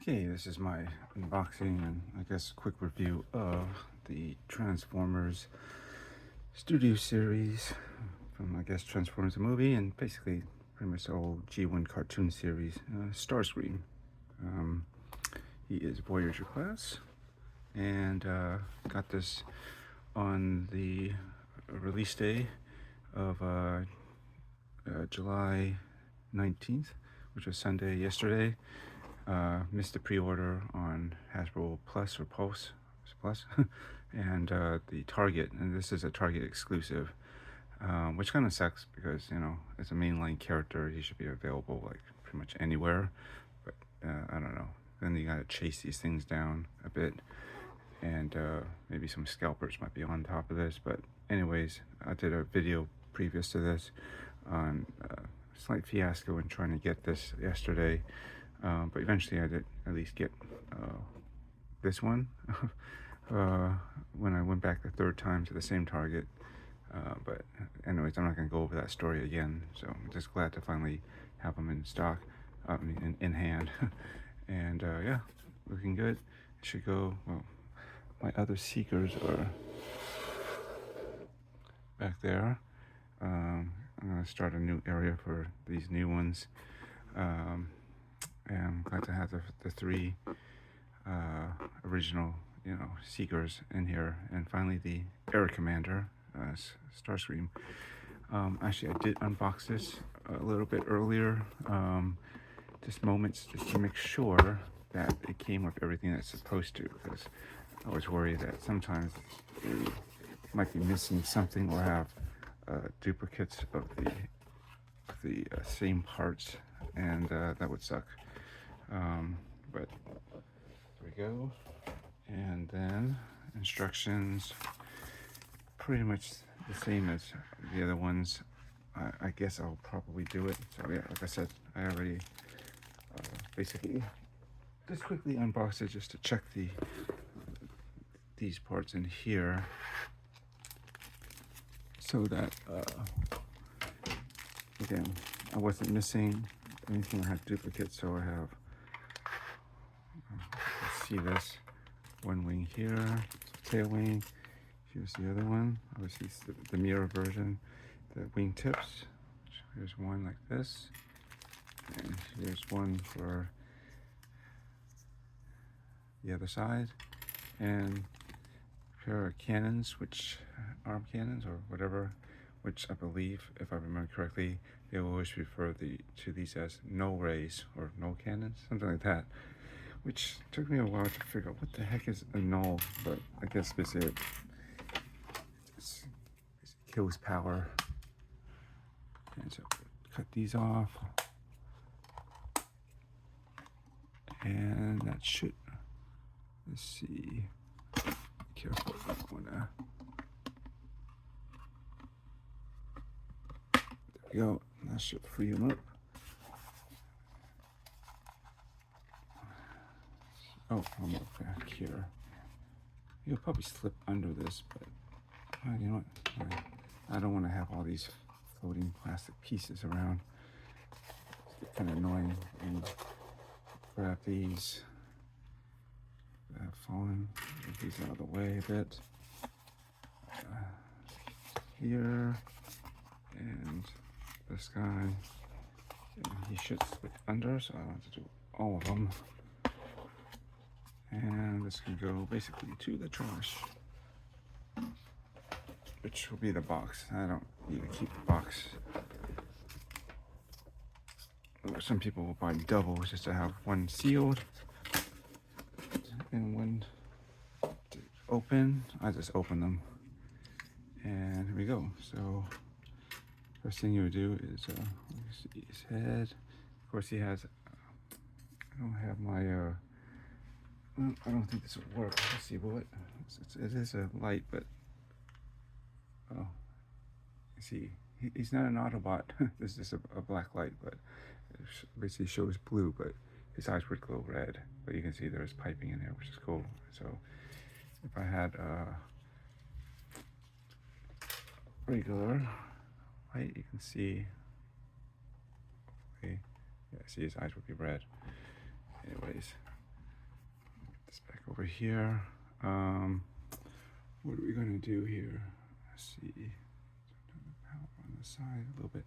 Okay, this is my unboxing and I guess quick review of the Transformers Studio Series from, I guess, Transformers the movie and basically pretty much the whole G1 cartoon series, Starscream. He is Voyager class and got this on the release day of July 19th, which was Sunday yesterday. Missed the pre-order on Hasbro Plus or Pulse Plus and the Target, and this is a Target exclusive, which kind of sucks because, you know, as a mainline character he should be available like pretty much anywhere, but I don't know, then you gotta chase these things down a bit, and maybe some scalpers might be on top of this. But anyways, I did a video previous to this on slight fiasco in trying to get this yesterday. But eventually I did at least get this one when I went back the third time to the same Target. But anyways, I'm not going to go over that story again. So I'm just glad to finally have them in stock, in hand. And yeah, looking good. It should go, well, my other Seekers are back there. I'm going to start a new area for these new ones. And I'm glad to have the three original, Seekers in here, and finally the Air Commander, Starscream. Actually, I did unbox this a little bit earlier, just moments, just to make sure that it came with everything that's supposed to, because I was worried that sometimes they might be missing something or have duplicates of the same parts, and that would suck. But there we go. And then instructions, pretty much the same as the other ones. I guess I'll probably do it. So yeah, like I said, I already basically just quickly unboxed it just to check these parts in here, so that again, I wasn't missing anything. I had duplicates, so I have, let's see, this one wing here, tail wing. Here's the other one. Obviously it's the mirror version. The wing tips. Here's one like this, and here's one for the other side, and a pair of cannons, which arm cannons or whatever, which I believe, if I remember correctly, they always refer to these as no rays or no cannons, something like that, which took me a while to figure out what the heck is a null, but I guess basically it kills power. And so cut these off, and that should, let's see, be careful, I don't wanna, there we go, that should free them up. Oh, I'm back here. You'll probably slip under this, but you know what? I don't want to have all these floating plastic pieces around. It's kind of annoying. And grab these that have fallen. Move these out of the way a bit. Here, and this guy. And he should slip under, so I don't have to do all of them. And this can go basically to the trash, which will be the box. I don't need to keep the box. Some people will buy doubles just to have one sealed and one to open. I just open them, and here we go. So first thing you would do is see his head. Of course, he has. I don't have my. I don't think this will work. Let's see, will it? It is a light, but oh, you see, he's not an Autobot. This is just a black light, but it basically shows blue, but his eyes would glow red. But you can see there's piping in there, which is cool. So if I had regular light, you can see. Okay, yeah, see, his eyes would be red. Anyways. over here. What are we gonna do here? Let's see. Turn the power on the side a little bit.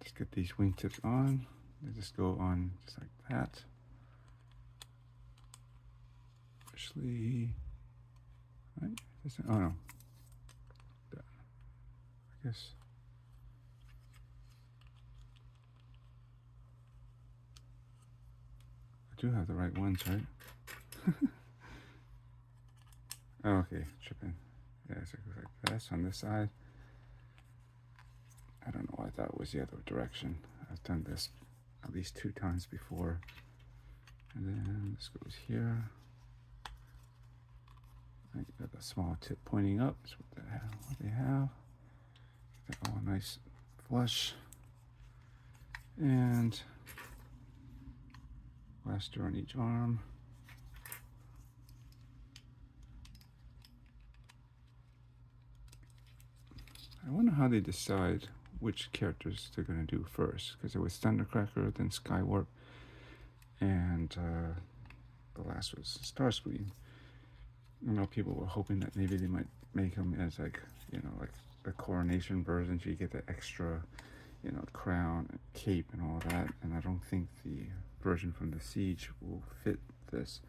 Just get these wingtips on. They just go on just like that. Especially, right? Oh no. I guess. I do have the right ones, right? Oh, okay, tripping. Yeah, so it goes like this on this side. I don't know why I thought it was the other direction. I've done this at least 2 times before. And then this goes here. I got the small tip pointing up. That's what they have. Get that all nice flush. And blaster on each arm. I wonder how they decide which characters they're going to do first, because it was Thundercracker, then Skywarp, and the last was Starscream. You know, people were hoping that maybe they might make him as like, you know, like the coronation version, so you get the extra, you know, crown, and cape, and all that. And I don't think the version from the Siege will fit this.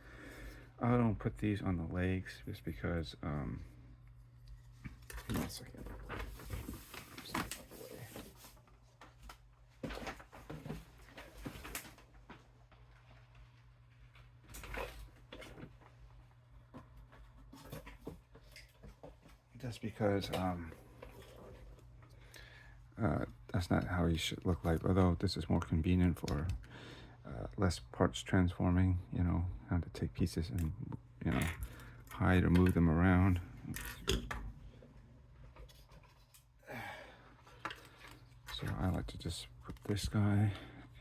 I don't put these on the legs just because. Give me a second. Just because that's not how he should look like, although this is more convenient for less parts transforming, you know, how to take pieces and, you know, hide or move them around. So I like to just put this guy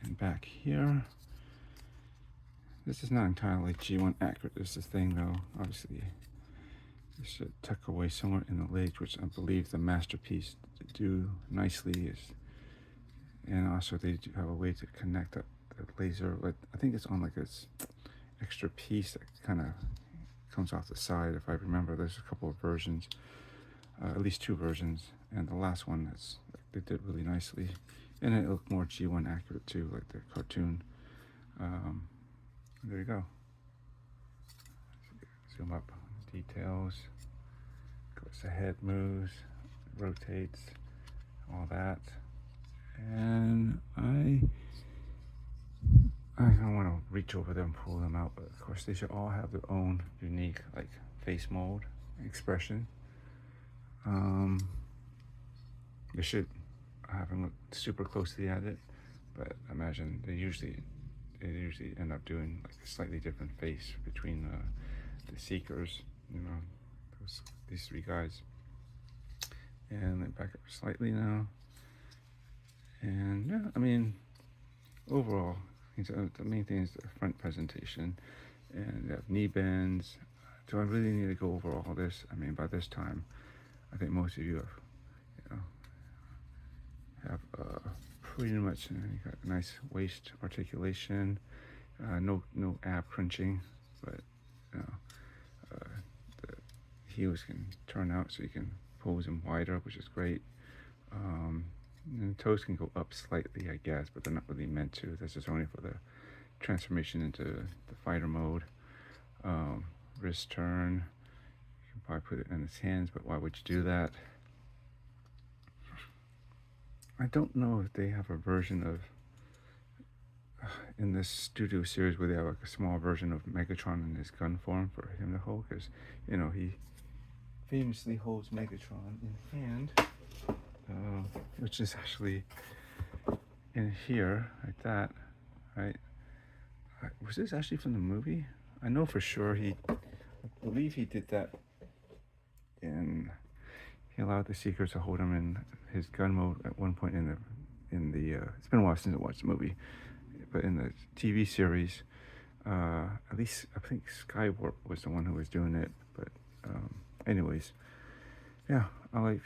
in back here. This is not entirely G1 accurate. This is the thing though, obviously. It should tuck away somewhere in the legs, which I believe the masterpiece do nicely is, and also they do have a way to connect up the laser. But I think it's on like this extra piece that kind of comes off the side. If I remember, there's a couple of versions, at least 2 versions, and the last one is they did really nicely, and it looked more G1 accurate too, like the cartoon. There you go. Zoom up. Details, course the head moves, rotates, all that. And I don't want to reach over them and pull them out, but of course they should all have their own unique like face mold expression. They should. I haven't looked super closely at it, but I imagine they usually end up doing like a slightly different face between the Seekers, you know, these 3 guys. And then back up slightly now. And yeah, I mean, overall, the main thing is the front presentation. And they have knee bends. Do I really need to go over all this? I mean, by this time, I think most of you have pretty much, you got nice waist articulation, no ab crunching, but you know, the heels can turn out so you can pose them wider, which is great. And the toes can go up slightly, I guess, but they're not really meant to. This is only for the transformation into the fighter mode. Wrist turn, you can probably put it in his hands, but why would you do that? I don't know if they have a version of, in this studio series, where they have like a small version of Megatron in his gun form for him to hold, because, you know, he famously holds Megatron in hand, which is actually in here, like that, right? Was this actually from the movie? I know for sure I believe he did that he allowed the Seekers to hold him in his gun mode at one point in the it's been a while since I watched the movie, but in the TV series, at least I think Skywarp was the one who was doing it. But anyways, yeah, I like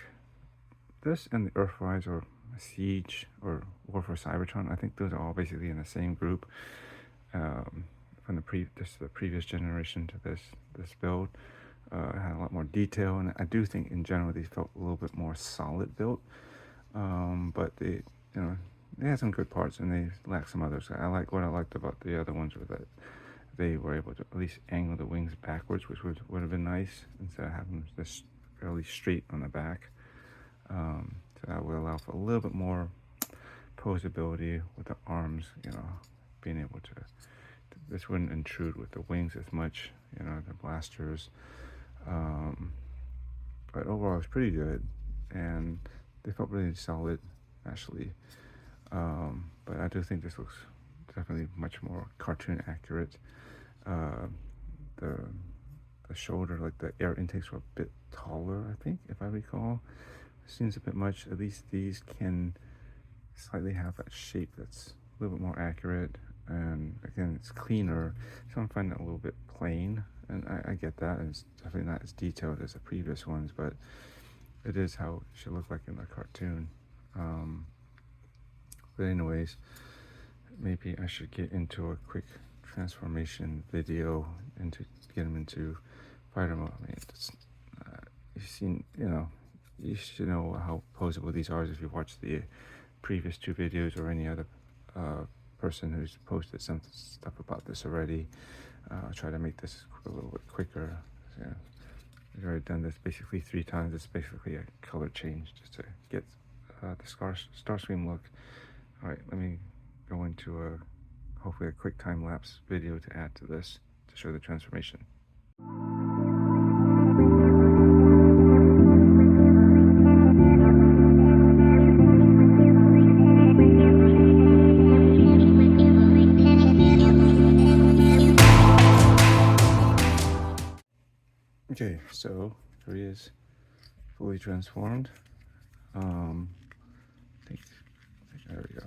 this and the Earthrise or Siege or War for Cybertron. I think those are all basically in the same group. from the previous generation to this build. It had a lot more detail, and I do think in general these felt a little bit more solid built. But they had some good parts, and they lacked some others. What I liked about the other ones was that they were able to at least angle the wings backwards, which would have been nice instead of having this fairly straight on the back. So that would allow for a little bit more posability with the arms, being able to, this wouldn't intrude with the wings as much, the blasters. But overall, it's pretty good, and they felt really solid, actually. But I do think this looks definitely much more cartoon accurate. The shoulder, like the air intakes were a bit taller, I think, if I recall. It seems a bit much. At least these can slightly have that shape that's a little bit more accurate, and again, it's cleaner. Some find it a little bit plain, and I get that. It's definitely not as detailed as the previous ones, but it is how it should look like in the cartoon. But anyways, maybe I should get into a quick transformation video and to get them into fighter mode. I mean, you've seen, you should know how posable these are if you watch the previous 2 videos or any other person who's posted some stuff about this already. I'll try to make this a little bit quicker. So, I've already done this basically 3 times. It's basically a color change just to get the Starscream look. All right, let me go into hopefully a quick time-lapse video to add to this to show the transformation. Okay, so here he is, fully transformed. There we go.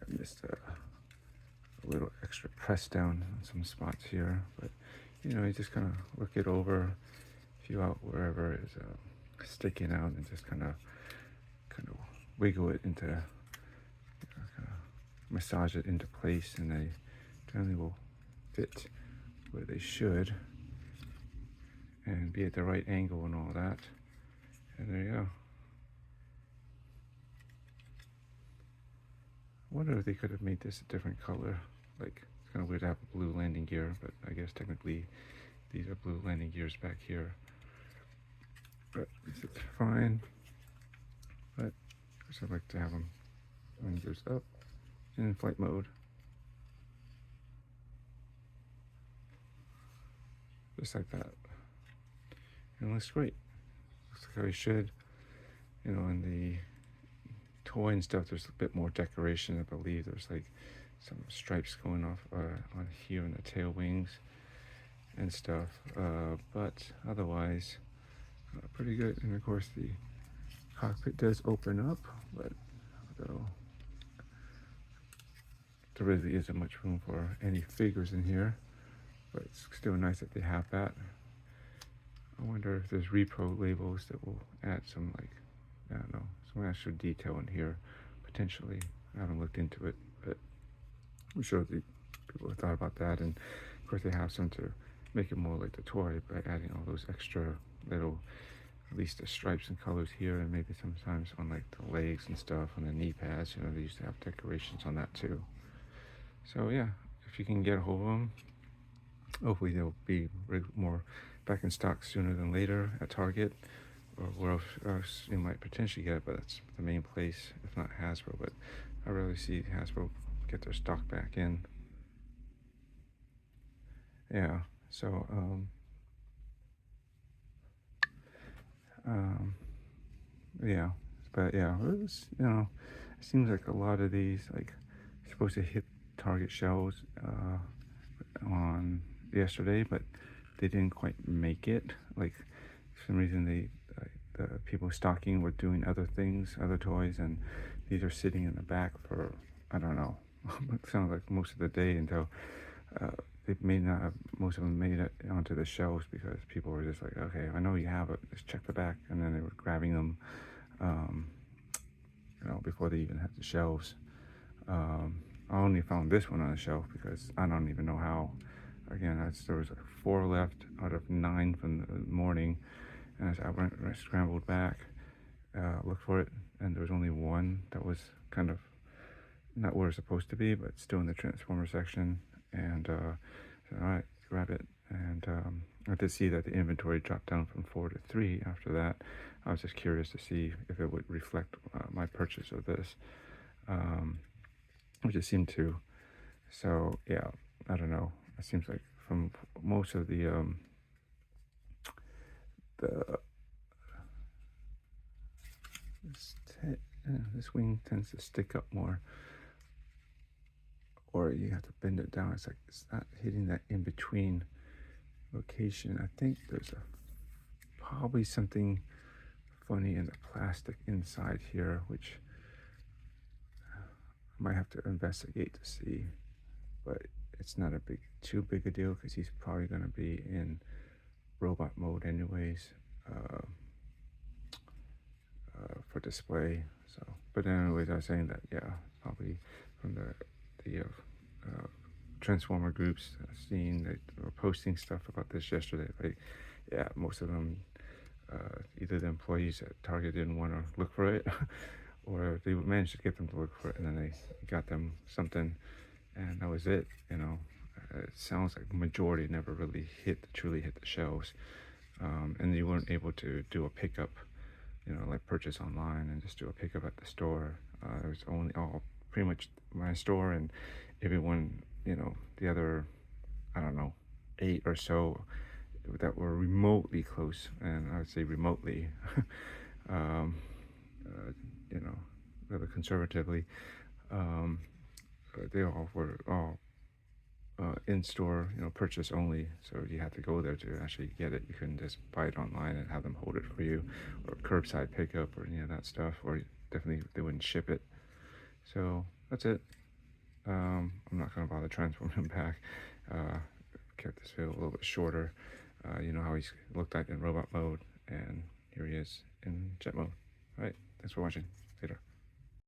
I missed a little extra press down on some spots here, but you just kind of look it over, feel out wherever is sticking out, and just kind of wiggle it into, kind of massage it into place, and they generally will fit where they should and be at the right angle and all that. And there you go. I wonder if they could have made this a different color. Like, it's kind of weird to have a blue landing gear, but I guess technically these are blue landing gears back here. But it's fine. But I just like to have them landing gears up in flight mode. Just like that. And it looks great. Looks like how he should. In the toy and stuff, there's a bit more decoration. I believe there's like some stripes going off on here in the tail wings and stuff, but otherwise pretty good. And of course the cockpit does open up, but although there really isn't much room for any figures in here, but it's still nice that they have that. I wonder if there's repro labels that will add some, like, I don't know, some extra detail in here, potentially. I haven't looked into it, but I'm sure the people have thought about that. And of course they have some to make it more like the toy by adding all those extra little, at least the stripes and colors here, and maybe sometimes on like the legs and stuff, on the knee pads, they used to have decorations on that too. So yeah, if you can get a hold of them, hopefully they'll be more back in stock sooner than later at Target, or where else you might potentially get it, but that's the main place, if not Hasbro. But I rarely see Hasbro get their stock back in. Yeah, so yeah, but yeah, it was, it seems like a lot of these, like, supposed to hit Target shelves on yesterday, but they didn't quite make it. Like, for some reason the people stocking were doing other things, other toys, and these are sitting in the back for, I don't know, it sounds like most of the day, until they may not have, most of them made it onto the shelves, because people were just like, okay, I know you have it, just check the back. And then they were grabbing them before they even had the shelves. I only found this one on the shelf because I don't even know how. Again, there was like 4 left out of 9 from the morning, and I scrambled back, looked for it, and there was only one that was kind of not where it's supposed to be, but still in the transformer section. And said, all right, grab it. And I did see that the inventory dropped down from 4 to 3 after that. I was just curious to see if it would reflect my purchase of this, which it seemed to. So yeah, I don't know. It seems like from most of the this wing tends to stick up more, or you have to bend it down. It's like it's not hitting that in between location. I think there's probably something funny in the plastic inside here, which I might have to investigate to see. But it's not too big a deal because he's probably going to be in robot mode anyways, for display. So, but anyways, I was saying that yeah, probably from the Transformer groups, seeing that they were posting stuff about this yesterday. Like, yeah, most of them, either the employees at Target didn't want to look for it, or they managed to get them to look for it, and then they got them something, and that was it. You know, it sounds like the majority never really truly hit the shelves, and you weren't able to do a pickup, you know, like purchase online and just do a pickup at the store. It was only pretty much my store and everyone, you know, the other, I don't know, 8 or so that were remotely close, and I would say remotely, you know, rather conservatively, they were all in-store, you know, purchase only, so you had to go there to actually get it. You couldn't just buy it online and have them hold it for you, or curbside pickup or any of that stuff, or definitely they wouldn't ship it. So that's it. I'm not going to bother transforming him back. Kept this video a little bit shorter. You know how he's looked like in robot mode, and here he is in jet mode. All right, thanks for watching. Later.